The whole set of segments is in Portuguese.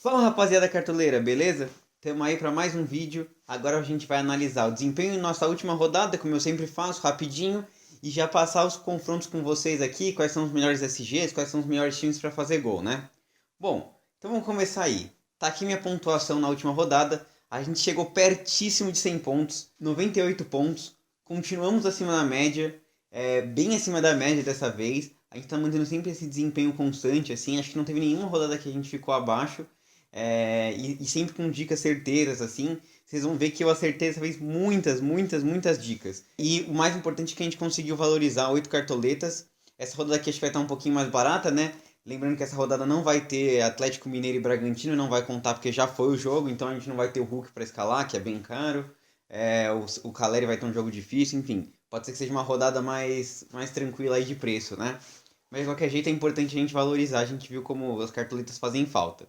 Fala rapaziada cartoleira, beleza? Tamo aí para mais um vídeo. Agora a gente vai analisar o desempenho em nossa última rodada, como eu sempre faço, rapidinho, e já passar os confrontos com vocês aqui, quais são os melhores SGs, quais são os melhores times para fazer gol, né? Bom, então vamos começar aí. Tá aqui minha pontuação na última rodada. A gente chegou pertíssimo de 100 pontos, 98 pontos. Continuamos acima da média, bem acima da média dessa vez. A gente tá mantendo sempre esse desempenho constante, assim. Acho que não teve nenhuma rodada que a gente ficou abaixo. E sempre com dicas certeiras, assim. Vocês vão ver que eu acertei dessa vez muitas dicas. E o mais importante é que a gente conseguiu valorizar 8 cartoletas. Essa rodada aqui acho que vai estar um pouquinho mais barata, né? Lembrando que essa rodada não vai ter Atlético Mineiro e Bragantino, não vai contar porque já foi o jogo, então a gente não vai ter o Hulk para escalar, que é bem caro. O Caleri vai ter um jogo difícil, enfim. Pode ser que seja uma rodada mais tranquila aí de preço, né? Mas de qualquer jeito é importante a gente valorizar, a gente viu como as cartoletas fazem falta.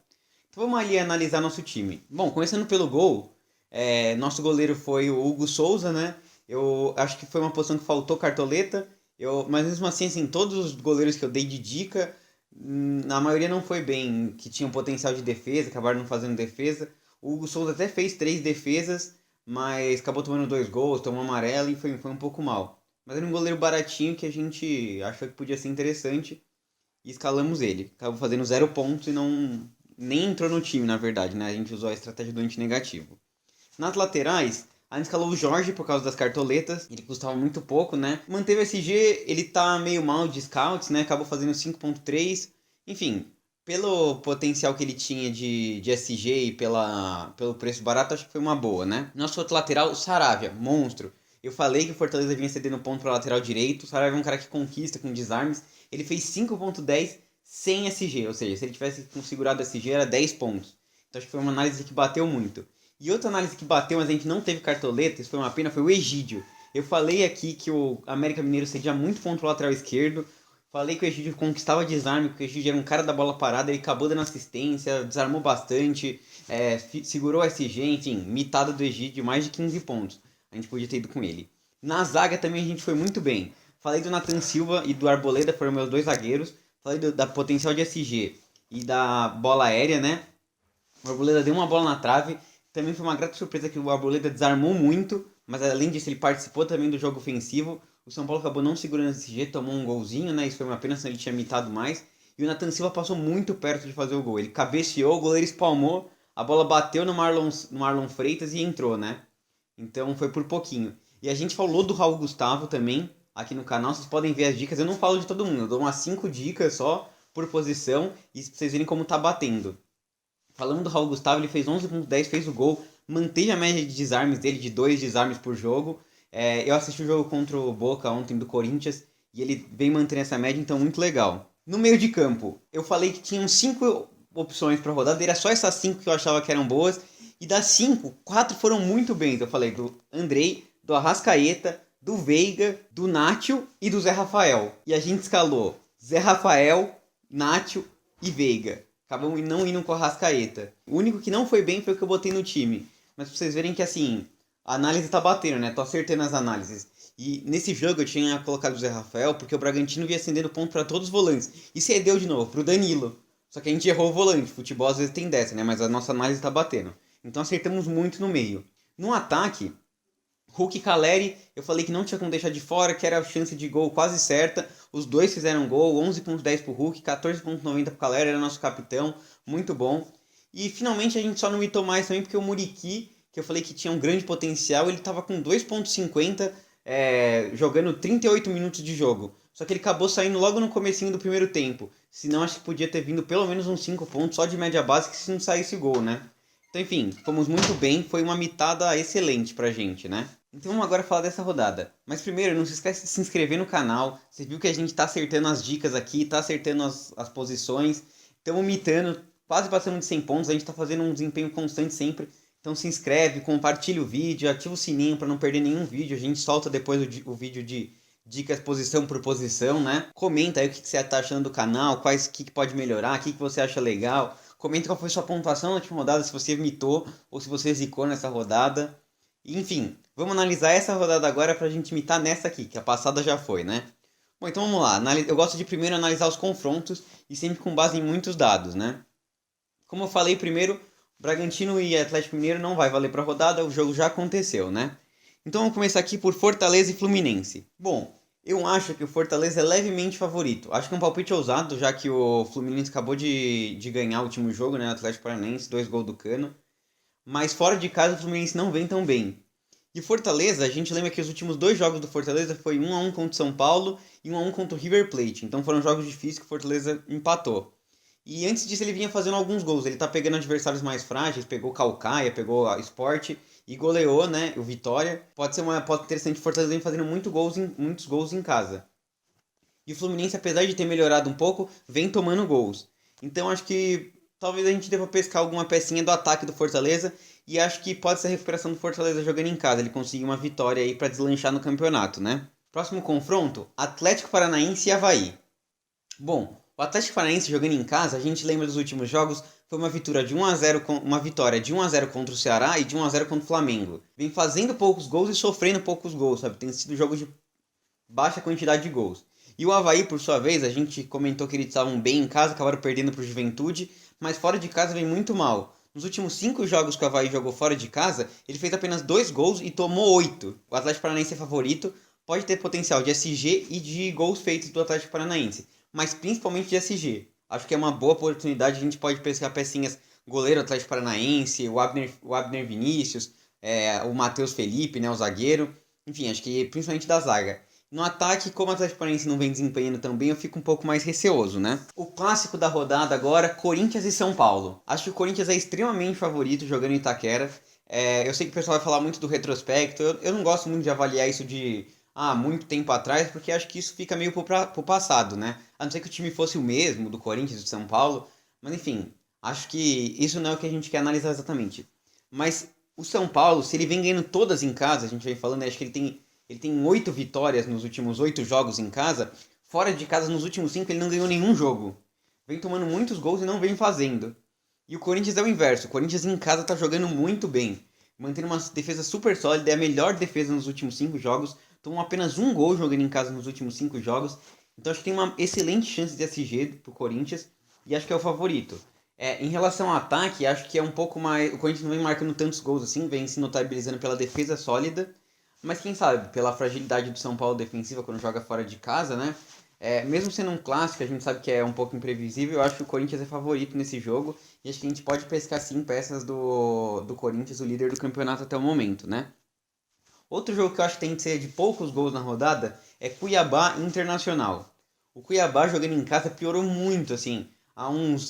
Então vamos ali analisar nosso time. Bom, começando pelo gol, nosso goleiro foi o Hugo Souza, né? Eu acho que foi uma posição que faltou cartoleta, mas mesmo assim, todos os goleiros que eu dei de dica, a maioria não foi bem, que tinham potencial de defesa, acabaram não fazendo defesa. O Hugo Souza até fez 3 defesas, mas acabou tomando 2 gols, tomou amarelo e foi um pouco mal. Mas era um goleiro baratinho que a gente achou que podia ser interessante e escalamos ele. Acabou fazendo 0 pontos e não nem entrou no time, na verdade, né? A gente usou a estratégia do anti-negativo. Nas laterais, a gente escalou o Jorge por causa das cartoletas, ele custava muito pouco, né? Manteve o SG, ele tá meio mal de scouts, né? Acabou fazendo 5.3. Enfim, pelo potencial que ele tinha de SG e pelo preço barato, acho que foi uma boa, né? Nosso outro lateral, o Saravia, monstro. Eu falei que o Fortaleza vinha cedendo ponto para lateral direito. O Saravia é um cara que conquista com desarmes. Ele fez 5.10 sem SG, ou seja, se ele tivesse segurado SG era 10 pontos. Então acho que foi uma análise que bateu muito. E outra análise que bateu, mas a gente não teve cartoleta, isso foi uma pena, foi o Egídio. Eu falei aqui que o América Mineiro cedia muito ponto pro lateral esquerdo. Falei que o Egídio conquistava desarme, que o Egídio era um cara da bola parada, ele acabou dando assistência, desarmou bastante, segurou o SG, enfim, mitada do Egídio, mais de 15 pontos. A gente podia ter ido com ele. Na zaga também a gente foi muito bem. Falei do Nathan Silva e do Arboleda, foram meus dois zagueiros. Falei da potencial de SG e da bola aérea, né? O Arboleda deu uma bola na trave. Também foi uma grata surpresa que o Arboleda desarmou muito, mas além disso ele participou também do jogo ofensivo. O São Paulo acabou não segurando esse jeito, tomou um golzinho, né? Isso foi uma pena, senão ele tinha mitado mais. E o Nathan Silva passou muito perto de fazer o gol. Ele cabeceou, o goleiro espalmou, a bola bateu no Marlon Freitas e entrou, né? Então foi por pouquinho. E a gente falou do Raul Gustavo também aqui no canal. Vocês podem ver as dicas. Eu não falo de todo mundo, eu dou umas 5 dicas só por posição e pra vocês verem como tá batendo. Falando do Raul Gustavo, ele fez 11.10, fez o gol, manteve a média de desarmes dele de 2 desarmes por jogo. Eu assisti o jogo contra o Boca ontem do Corinthians e ele vem mantendo essa média, então muito legal. No meio de campo, eu falei que tinham 5 opções para rodada, era só essas 5 que eu achava que eram boas. E das 5, 4 foram muito bem. Eu falei do Andrei, do Arrascaeta, do Veiga, do Nacho e do Zé Rafael. E a gente escalou Zé Rafael, Nacho e Veiga. Acabamos não indo com a Arrascaeta. O único que não foi bem foi o que eu botei no time. Mas pra vocês verem que assim, a análise tá batendo, né? Tô acertando as análises. E nesse jogo eu tinha colocado o Zé Rafael porque o Bragantino vinha acendendo ponto para todos os volantes. E cedeu de novo pro Danilo. Só que a gente errou o volante. Futebol às vezes tem dessa, né? Mas a nossa análise tá batendo. Então acertamos muito no meio. No ataque, Hulk e Caleri, eu falei que não tinha como deixar de fora, que era a chance de gol quase certa. Os dois fizeram gol, 11.10 pro Hulk, 14.90 pro Caleri, era nosso capitão, muito bom. E finalmente a gente só não mitou mais também porque o Muriqui, que eu falei que tinha um grande potencial, ele tava com 2.50, jogando 38 minutos de jogo. Só que ele acabou saindo logo no comecinho do primeiro tempo. Senão acho que podia ter vindo pelo menos uns 5 pontos só de média básica se não saísse gol, né? Então, enfim, fomos muito bem, foi uma mitada excelente pra gente, né? Então vamos agora falar dessa rodada. Mas primeiro, não se esquece de se inscrever no canal. Você viu que a gente tá acertando as dicas aqui, tá acertando as posições. Estamos mitando, quase passando de 100 pontos. A gente tá fazendo um desempenho constante sempre. Então se inscreve, compartilha o vídeo, ativa o sininho para não perder nenhum vídeo. A gente solta depois o vídeo de dicas posição por posição, né? Comenta aí o que você tá achando do canal, o que pode melhorar, o que você acha legal. Comenta qual foi sua pontuação na última rodada, se você mitou ou se você zicou nessa rodada. Enfim, vamos analisar essa rodada agora pra gente imitar nessa aqui, que a passada já foi, né? Bom, então vamos lá. Eu gosto de primeiro analisar os confrontos e sempre com base em muitos dados, né? Como eu falei primeiro, Bragantino e Atlético Mineiro não vai valer para a rodada, o jogo já aconteceu, né? Então vamos começar aqui por Fortaleza e Fluminense. Bom, eu acho que o Fortaleza é levemente favorito. Acho que é um palpite ousado, já que o Fluminense acabou de ganhar o último jogo, né? Atlético Paranaense, 2 gols do Cano. Mas fora de casa o Fluminense não vem tão bem. E Fortaleza, a gente lembra que os últimos 2 jogos do Fortaleza foi 1-1 contra o São Paulo e 1-1 contra o River Plate. Então foram jogos difíceis que o Fortaleza empatou. E antes disso ele vinha fazendo alguns gols. Ele tá pegando adversários mais frágeis, pegou o Calcaia, pegou a Sport e goleou, né, o Vitória. Pode ser interessante o Fortaleza vem fazendo muitos gols em casa. E o Fluminense, apesar de ter melhorado um pouco, vem tomando gols. Então acho que talvez a gente deva pescar alguma pecinha do ataque do Fortaleza e acho que pode ser a recuperação do Fortaleza jogando em casa. Ele conseguir uma vitória aí para deslanchar no campeonato, né? Próximo confronto, Atlético Paranaense e Avaí. Bom, o Atlético Paranaense jogando em casa, a gente lembra dos últimos jogos, foi uma vitória de 1 a 0 contra o Ceará e de 1 a 0 contra o Flamengo. Vem fazendo poucos gols e sofrendo poucos gols, sabe? Tem sido jogos de baixa quantidade de gols. E o Avaí, por sua vez, a gente comentou que eles estavam bem em casa, acabaram perdendo para o Juventude, mas fora de casa vem muito mal. Nos últimos 5 jogos que o Avaí jogou fora de casa, ele fez apenas 2 gols e tomou 8. O Atlético Paranaense é favorito, pode ter potencial de SG e de gols feitos do Atlético Paranaense, mas principalmente de SG. Acho que é uma boa oportunidade, a gente pode pescar pecinhas goleiro Atlético Paranaense, o Abner Vinícius, o Matheus Felipe, né, o zagueiro. Enfim, acho que principalmente da zaga. No ataque, como o Atlético Paranaense não vem desempenhando tão bem, eu fico um pouco mais receoso, né? O clássico da rodada agora, Corinthians e São Paulo. Acho que o Corinthians é extremamente favorito jogando em Itaquera. Eu sei que o pessoal vai falar muito do retrospecto, eu não gosto muito de avaliar isso de muito tempo atrás, porque acho que isso fica meio pro passado, né? A não ser que o time fosse o mesmo, do Corinthians e do São Paulo. Mas enfim, acho que isso não é o que a gente quer analisar exatamente. Mas o São Paulo, se ele vem ganhando todas em casa, a gente vem falando, acho que ele tem 8 vitórias nos últimos 8 jogos em casa. Fora de casa, nos últimos 5, ele não ganhou nenhum jogo. Vem tomando muitos gols e não vem fazendo. E o Corinthians é o inverso. O Corinthians em casa tá jogando muito bem. Mantendo uma defesa super sólida. É a melhor defesa nos últimos 5 jogos. Tomou apenas um gol jogando em casa nos últimos 5 jogos. Então acho que tem uma excelente chance de SG pro Corinthians. E acho que é o favorito. Em relação ao ataque, acho que é um pouco mais... O Corinthians não vem marcando tantos gols assim. Vem se notabilizando pela defesa sólida. Mas quem sabe, pela fragilidade do São Paulo defensiva quando joga fora de casa, né? Mesmo sendo um clássico, a gente sabe que é um pouco imprevisível. Eu acho que o Corinthians é favorito nesse jogo. E acho que a gente pode pescar sim peças do Corinthians, o líder do campeonato até o momento, né? Outro jogo que eu acho que tem que ser de poucos gols na rodada é Cuiabá Internacional. O Cuiabá jogando em casa piorou muito, assim.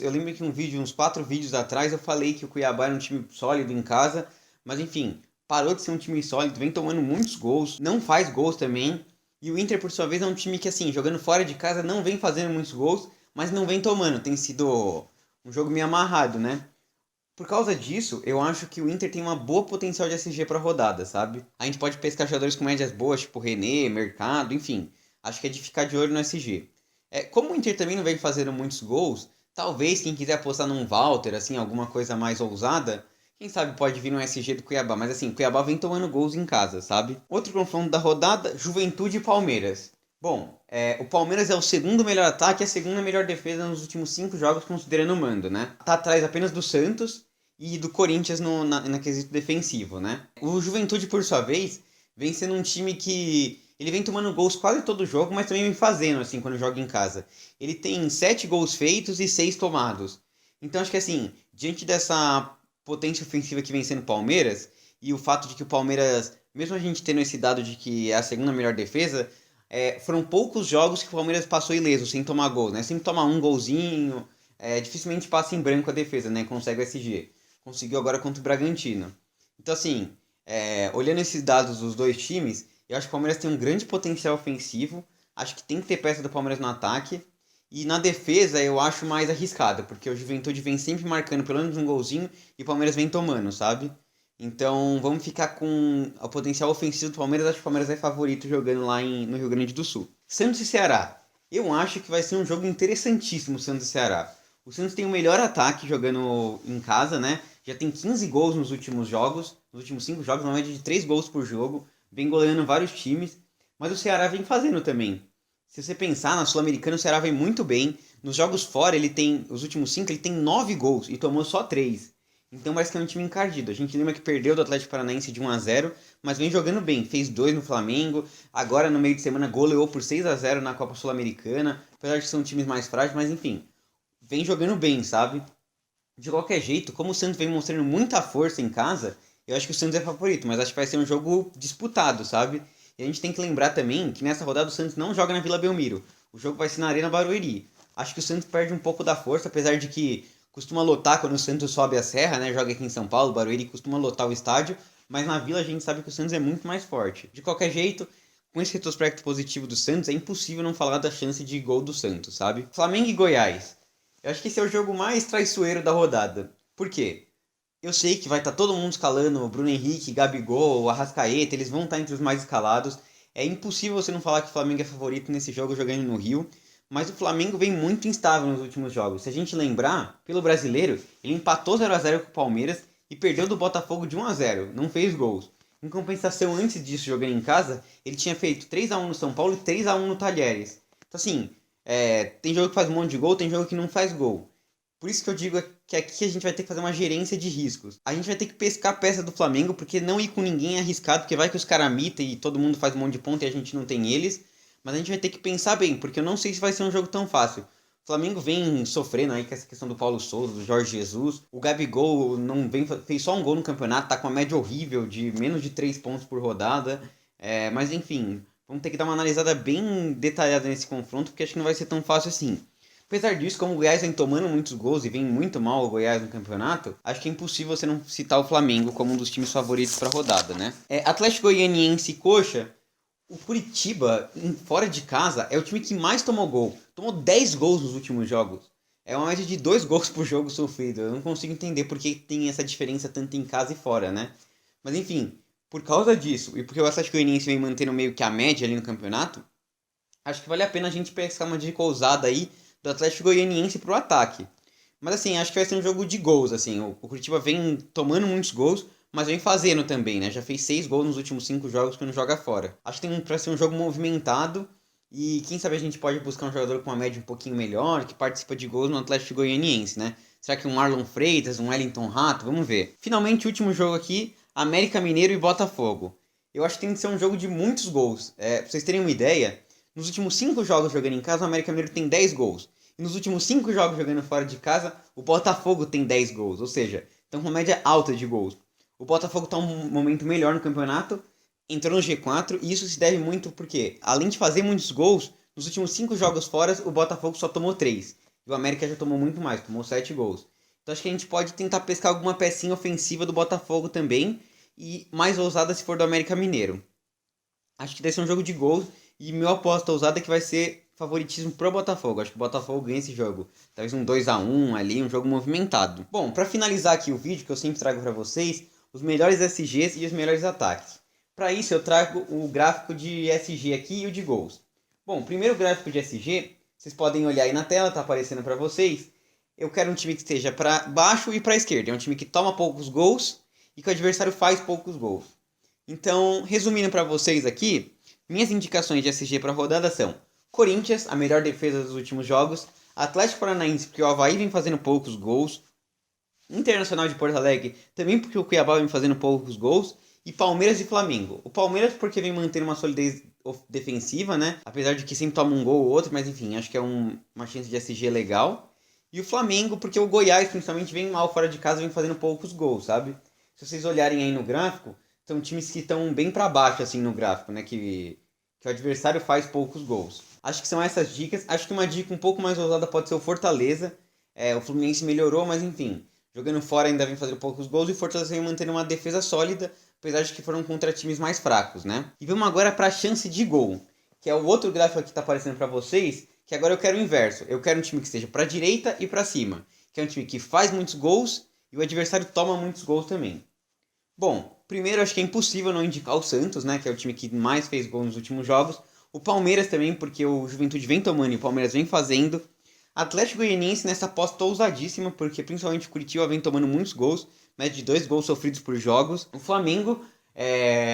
Eu lembro que uns 4 vídeos atrás eu falei que o Cuiabá era um time sólido em casa, mas enfim, parou de ser um time sólido, vem tomando muitos gols, não faz gols também. E o Inter, por sua vez, é um time que, assim, jogando fora de casa, não vem fazendo muitos gols, mas não vem tomando. Tem sido um jogo meio amarrado, né? Por causa disso, eu acho que o Inter tem uma boa potencial de SG pra rodada, sabe? A gente pode pescar jogadores com médias boas, tipo René, Mercado, enfim. Acho que é de ficar de olho no SG. Como o Inter também não vem fazendo muitos gols, talvez quem quiser apostar num Walter, assim, alguma coisa mais ousada, quem sabe pode vir um SG do Cuiabá. Mas assim, o Cuiabá vem tomando gols em casa, sabe? Outro confronto da rodada, Juventude e Palmeiras. Bom, o Palmeiras é o segundo melhor ataque e a segunda melhor defesa nos últimos 5 jogos, considerando o mando, né? Tá atrás apenas do Santos e do Corinthians na quesito defensivo, né? O Juventude, por sua vez, vem sendo um time que ele vem tomando gols quase todo jogo, mas também vem fazendo, assim, quando joga em casa. Ele tem 7 gols feitos e 6 tomados. Então, acho que, assim, diante dessa potência ofensiva que vem sendo o Palmeiras, e o fato de que o Palmeiras, mesmo a gente tendo esse dado de que é a segunda melhor defesa, foram poucos jogos que o Palmeiras passou ileso, sem tomar gol, né? Sempre tomar um golzinho, dificilmente passa em branco a defesa, né? Consegue o SG. Conseguiu agora contra o Bragantino. Então, assim, olhando esses dados dos dois times, eu acho que o Palmeiras tem um grande potencial ofensivo. Acho que tem que ter peça do Palmeiras no ataque. E na defesa eu acho mais arriscado, porque o Juventude vem sempre marcando pelo menos um golzinho e o Palmeiras vem tomando, sabe? Então vamos ficar com o potencial ofensivo do Palmeiras. Acho que o Palmeiras é favorito jogando lá no Rio Grande do Sul. Santos e Ceará. Eu acho que vai ser um jogo interessantíssimo, Santos e Ceará. O Santos tem o melhor ataque jogando em casa, né? Já tem 15 gols nos últimos jogos, nos últimos 5 jogos, uma média de 3 gols por jogo. Vem goleando vários times, mas o Ceará vem fazendo também. Se você pensar na Sul-Americana, o Ceará vem muito bem. Nos jogos fora, os últimos 5, ele tem 9 gols e tomou só 3. Então parece que é um time encardido. A gente lembra que perdeu do Atlético Paranaense de 1-0, mas vem jogando bem. Fez 2 no Flamengo, agora no meio de semana goleou por 6-0 na Copa Sul-Americana, apesar de são times mais frágeis, mas enfim, vem jogando bem, sabe? De qualquer jeito, como o Santos vem mostrando muita força em casa, eu acho que o Santos é favorito, mas acho que vai ser um jogo disputado, sabe? E a gente tem que lembrar também que nessa rodada o Santos não joga na Vila Belmiro. O jogo vai ser na Arena Barueri. Acho que o Santos perde um pouco da força, apesar de que costuma lotar quando o Santos sobe a serra, né? Joga aqui em São Paulo, Barueri costuma lotar o estádio, mas na Vila a gente sabe que o Santos é muito mais forte. De qualquer jeito, com esse retrospecto positivo do Santos, é impossível não falar da chance de gol do Santos, sabe? Flamengo e Goiás. Eu acho que esse é o jogo mais traiçoeiro da rodada. Por quê? Eu sei que vai estar todo mundo escalando o Bruno Henrique, Gabigol, o Arrascaeta, eles vão estar entre os mais escalados. É impossível você não falar que o Flamengo é favorito nesse jogo jogando no Rio, mas o Flamengo vem muito instável nos últimos jogos. Se a gente lembrar, pelo brasileiro, ele empatou 0-0 com o Palmeiras e perdeu do Botafogo de 1-0, não fez gols. Em compensação, antes disso, jogando em casa, ele tinha feito 3-1 no São Paulo e 3-1 no Talheres. Então assim, tem jogo que faz um monte de gol, tem jogo que não faz gol. Por isso que eu digo que aqui a gente vai ter que fazer uma gerência de riscos. A gente vai ter que pescar a peça do Flamengo, porque não ir com ninguém é arriscado, porque vai que os caras mitam e todo mundo faz um monte de ponta e a gente não tem eles. Mas a gente vai ter que pensar bem, porque eu não sei se vai ser um jogo tão fácil. O Flamengo vem sofrendo aí com essa questão do Paulo Souza, do Jorge Jesus. O Gabigol não fez só um gol no campeonato, tá com uma média horrível de menos de 3 pontos por rodada. Mas enfim, vamos ter que dar uma analisada bem detalhada nesse confronto, porque acho que não vai ser tão fácil assim. Apesar disso, como o Goiás vem tomando muitos gols e vem muito mal o Goiás no campeonato, acho que é impossível você não citar o Flamengo como um dos times favoritos para a rodada, né? Atlético Goianiense e Coxa, o Curitiba, fora de casa, é o time que mais tomou gol. Tomou 10 gols nos últimos jogos. É uma média de 2 gols por jogo sofrido. Eu não consigo entender por que tem essa diferença tanto em casa e fora, né? Mas enfim, por causa disso, e porque o Atlético Goianiense vem mantendo meio que a média ali no campeonato, acho que vale a pena a gente pescar uma dica ousada aí do Atlético Goianiense pro ataque. Mas assim, acho que vai ser um jogo de gols, assim. O Curitiba vem tomando muitos gols, mas vem fazendo também, né? Já fez 6 gols nos últimos 5 jogos quando joga fora. Acho que tem pra ser um jogo movimentado e quem sabe a gente pode buscar um jogador com uma média um pouquinho melhor, que participa de gols no Atlético Goianiense, né? Será que um Marlon Freitas, um Wellington Rato? Vamos ver. Finalmente, o último jogo aqui, América Mineiro e Botafogo. Eu acho que tem que ser um jogo de muitos gols. Pra vocês terem uma ideia, nos últimos 5 jogos jogando em casa, o América Mineiro tem 10 gols. E nos últimos 5 jogos jogando fora de casa, o Botafogo tem 10 gols. Ou seja, estão com uma média alta de gols. O Botafogo está um momento melhor no campeonato, entrou no G4, e isso se deve muito porque, além de fazer muitos gols, nos últimos 5 jogos fora, o Botafogo só tomou 3. E o América já tomou muito mais, tomou 7 gols. Então acho que a gente pode tentar pescar alguma pecinha ofensiva do Botafogo também, e mais ousada se for do América Mineiro. Acho que deve ser um jogo de gols. E meu aposta ousada é que vai ser favoritismo pro Botafogo. Acho que o Botafogo ganha esse jogo. Talvez um 2-1 ali, um jogo movimentado. Bom, para finalizar aqui o vídeo que eu sempre trago para vocês, os melhores SGs e os melhores ataques. Para isso eu trago o gráfico de SG aqui e o de gols. Bom, primeiro o gráfico de SG, vocês podem olhar aí na tela, tá aparecendo para vocês. Eu quero um time que esteja para baixo e para esquerda. É um time que toma poucos gols e que o adversário faz poucos gols. Então, resumindo para vocês aqui, minhas indicações de SG para a rodada são Corinthians, a melhor defesa dos últimos jogos, Atlético Paranaense, porque o Avaí vem fazendo poucos gols, Internacional de Porto Alegre, também porque o Cuiabá vem fazendo poucos gols, e Palmeiras e Flamengo. O Palmeiras porque vem mantendo uma solidez defensiva, né? Apesar de que sempre toma um gol ou outro, mas enfim, acho que é uma chance de SG legal. E o Flamengo porque o Goiás, principalmente, vem mal fora de casa, vem fazendo poucos gols, sabe? Se vocês olharem aí no gráfico, são times que estão bem para baixo, assim, no gráfico, né? Que o adversário faz poucos gols. Acho que são essas dicas. Acho que uma dica um pouco mais ousada pode ser o Fortaleza. O Fluminense melhorou, mas enfim, jogando fora ainda vem fazendo poucos gols e o Fortaleza vem mantendo uma defesa sólida, apesar de que foram contra times mais fracos, né? E vamos agora para a chance de gol, que é o outro gráfico que está aparecendo para vocês, que agora eu quero o inverso. Eu quero um time que esteja para a direita e para cima, que é um time que faz muitos gols e o adversário toma muitos gols também. Bom, primeiro acho que é impossível não indicar o Santos, né, que é o time que mais fez gol nos últimos jogos. O Palmeiras também, porque o Juventude vem tomando e o Palmeiras vem fazendo. Atlético Goianiense nessa aposta ousadíssima, porque principalmente o Curitiba vem tomando muitos gols, média de 2 gols sofridos por jogos. O Flamengo,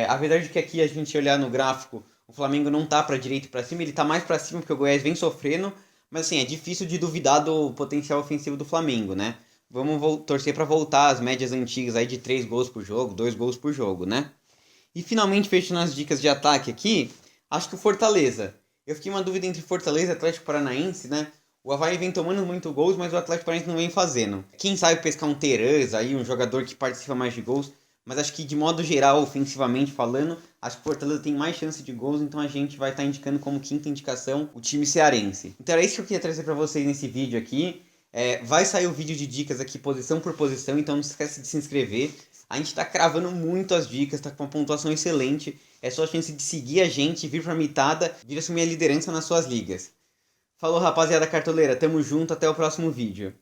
apesar de que aqui a gente olhar no gráfico, o Flamengo não tá para direita e para cima, ele tá mais para cima porque o Goiás vem sofrendo, Mas assim, é difícil de duvidar do potencial ofensivo do Flamengo, né? Vamos torcer para voltar às médias antigas aí de 3 gols por jogo, 2 gols por jogo, né? E finalmente, fechando as dicas de ataque aqui, acho que o Fortaleza. Eu fiquei uma dúvida entre Fortaleza e Atlético Paranaense, né? O Avaí vem tomando muito gols, mas o Atlético Paranaense não vem fazendo. Quem sabe pescar um Terãs aí, um jogador que participa mais de gols. Mas acho que de modo geral, ofensivamente falando, acho que o Fortaleza tem mais chance de gols, então a gente vai estar indicando como quinta indicação o time cearense. Então era isso que eu queria trazer para vocês nesse vídeo aqui. Vai sair o vídeo de dicas aqui posição por posição, então não esquece de se inscrever. A gente tá cravando muito as dicas, tá com uma pontuação excelente. É só a chance de seguir a gente, vir pra mitada, vir assumir a liderança nas suas ligas. Falou, rapaziada cartoleira, tamo junto, até o próximo vídeo.